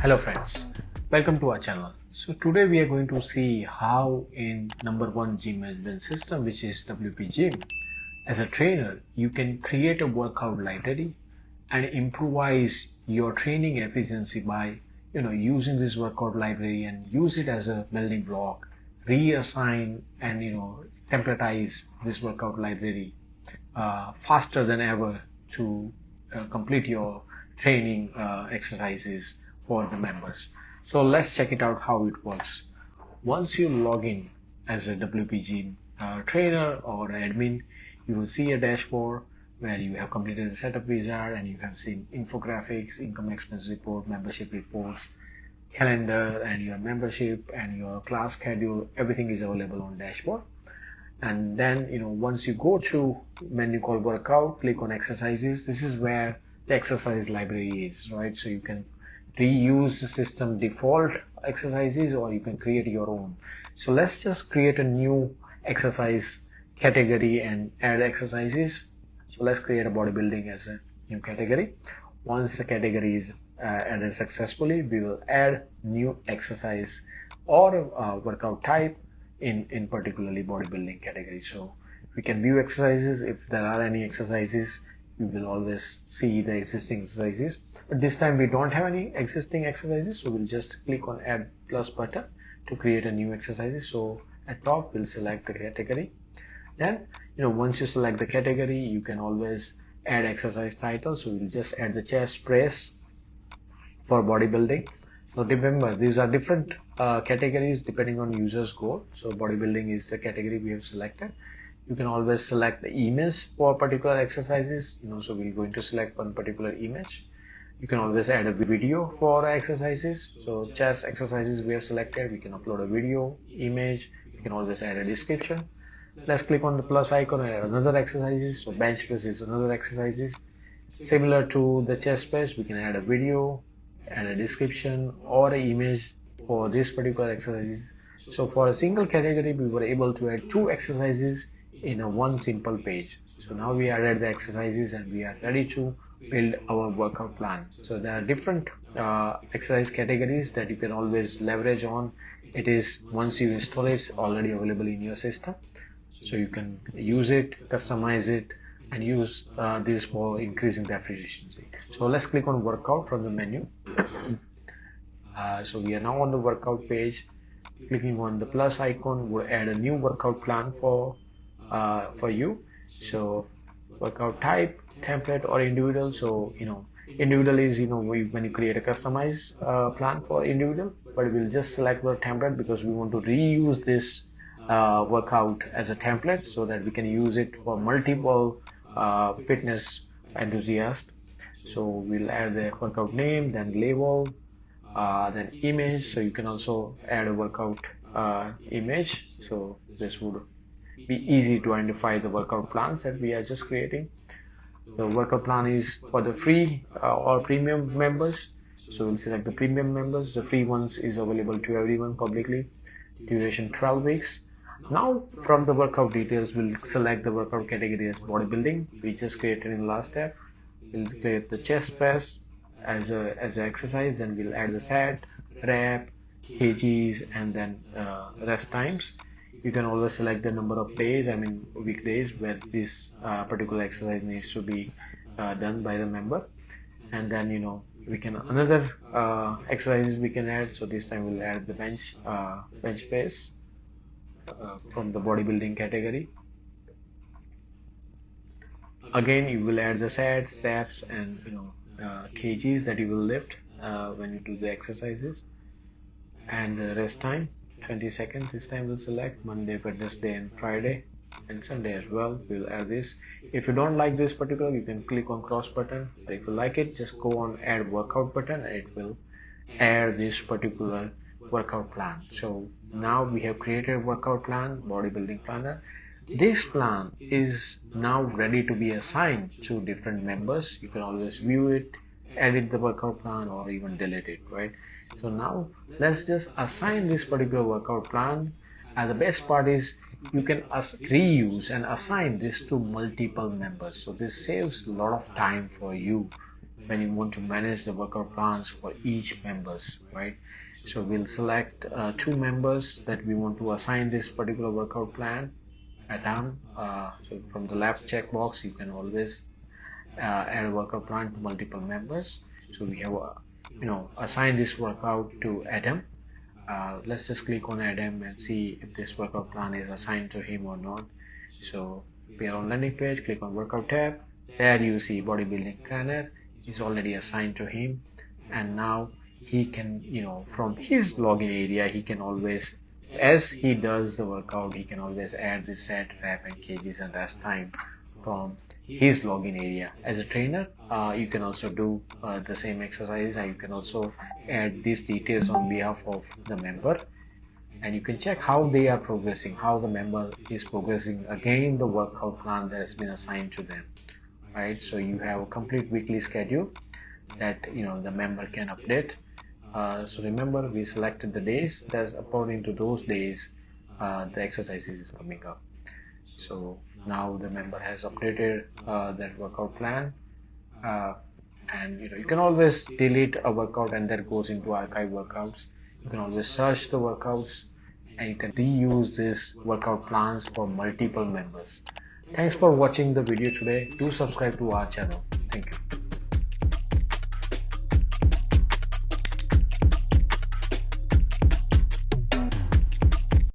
Hello friends, welcome to our channel. So today we are going to see how in number one gym management system, which is WPGYM, as a trainer you can create a workout library and improvise your training efficiency by using this workout library and use it as a building block, reassign and templatize this workout library faster than ever to complete your training exercises for the members. So let's check it out how it works. Once you log in as a WPG trainer or admin, you will see a dashboard where you have completed the setup wizard and you have seen infographics, income expense report, membership reports, calendar, and your membership and your class schedule. Everything is available on dashboard. And then once you go to menu called workout, click on exercises. This is where the exercise library is, right? So you can reuse the system default exercises or you can create your own. So let's just create a new exercise category and add exercises. So let's create a bodybuilding as a new category. Once the category is added successfully, we will add new exercise or workout type in particularly bodybuilding category. So we can view exercises. If there are any exercises, you will always see the existing exercises. But this time we don't have any existing exercises, so we'll just click on add plus button to create a new exercises. So at top we'll select the category. Then once you select the category, you can always add exercise title. So we'll just add the chest press for bodybuilding. So remember, these are different categories depending on user's goal. So bodybuilding is the category we have selected. You can always select the image for particular exercises. So we're going to select one particular image. You can always add a video for exercises. So chest exercises we have selected, we can upload a video, image. You can always add a description. Let's click on the plus icon and add another exercises. So bench press is another exercises. Similar to the chest press, we can add a video and a description or an image for this particular exercises. So for a single category, we were able to add two exercises in a one simple page. So now we added the exercises and we are ready to build our workout plan. So there are different exercise categories that you can always leverage on. It is once you install it, it's already available in your system. So you can use it, customize it, and use this for increasing the efficiency. So let's click on workout from the menu. So we are now on the workout page. Clicking on the plus icon will add a new workout plan for you. So workout type, template or individual. So individual is when you create a customized plan for individual, but we'll just select the template because we want to reuse this workout as a template so that we can use it for multiple fitness enthusiasts. So we'll add the workout name, then label, then image. So you can also add a workout image. So this would be easy to identify the workout plans that we are just creating. The workout plan is for the free or premium members. So we'll select the premium members. The free ones is available to everyone publicly. Duration 12 weeks. Now from the workout details, we'll select the workout category as bodybuilding. We just created in the last step. We'll create the chest press as an exercise. Then we'll add the set, rep, kgs, and then rest times. You can always select the number of days, weekdays, where this particular exercise needs to be done by the member. And then we can another exercises we can add. So this time we'll add the bench press from the bodybuilding category. Again, you will add the sets, steps, and kgs that you will lift when you do the exercises. And the rest time 20 seconds. This time we'll select Monday, Wednesday, and Friday, and Sunday as well. We'll add this. If you don't like this particular, you can click on cross button. But if you like it, just go on add workout button and it will add this particular workout plan. So now we have created a workout plan, bodybuilding planner. This plan is now ready to be assigned to different members. You can always view it, edit the workout plan, or even delete it, right? So now let's just assign this particular workout plan. And the best part is you can reuse and assign this to multiple members. So this saves a lot of time for you when you want to manage the workout plans for each members, right? So we'll select 2 members that we want to assign this particular workout plan at hand. So from the left checkbox, you can always add a workout plan to multiple members. So we have assign this workout to Adam. Let's just click on Adam and see if this workout plan is assigned to him or not. So we are on landing page, click on workout tab. There you see bodybuilding planner is already assigned to him, and now he can, from his login area, he can always, as he does the workout, he can always add the set, rep and kgs and rest time from his login area. As a trainer, you can also do the same exercise, and you can also add these details on behalf of the member, and you can check how they are progressing, how the member is progressing again the workout plan that has been assigned to them, right? So you have a complete weekly schedule that the member can update. So remember, we selected the days, that's according to those days the exercises is coming up. So now the member has updated that workout plan, and you can always delete a workout and that goes into archive workouts. You can always search the workouts, and you can reuse these workout plans for multiple members. Thanks for watching the video today. Do subscribe to our channel. Thank you.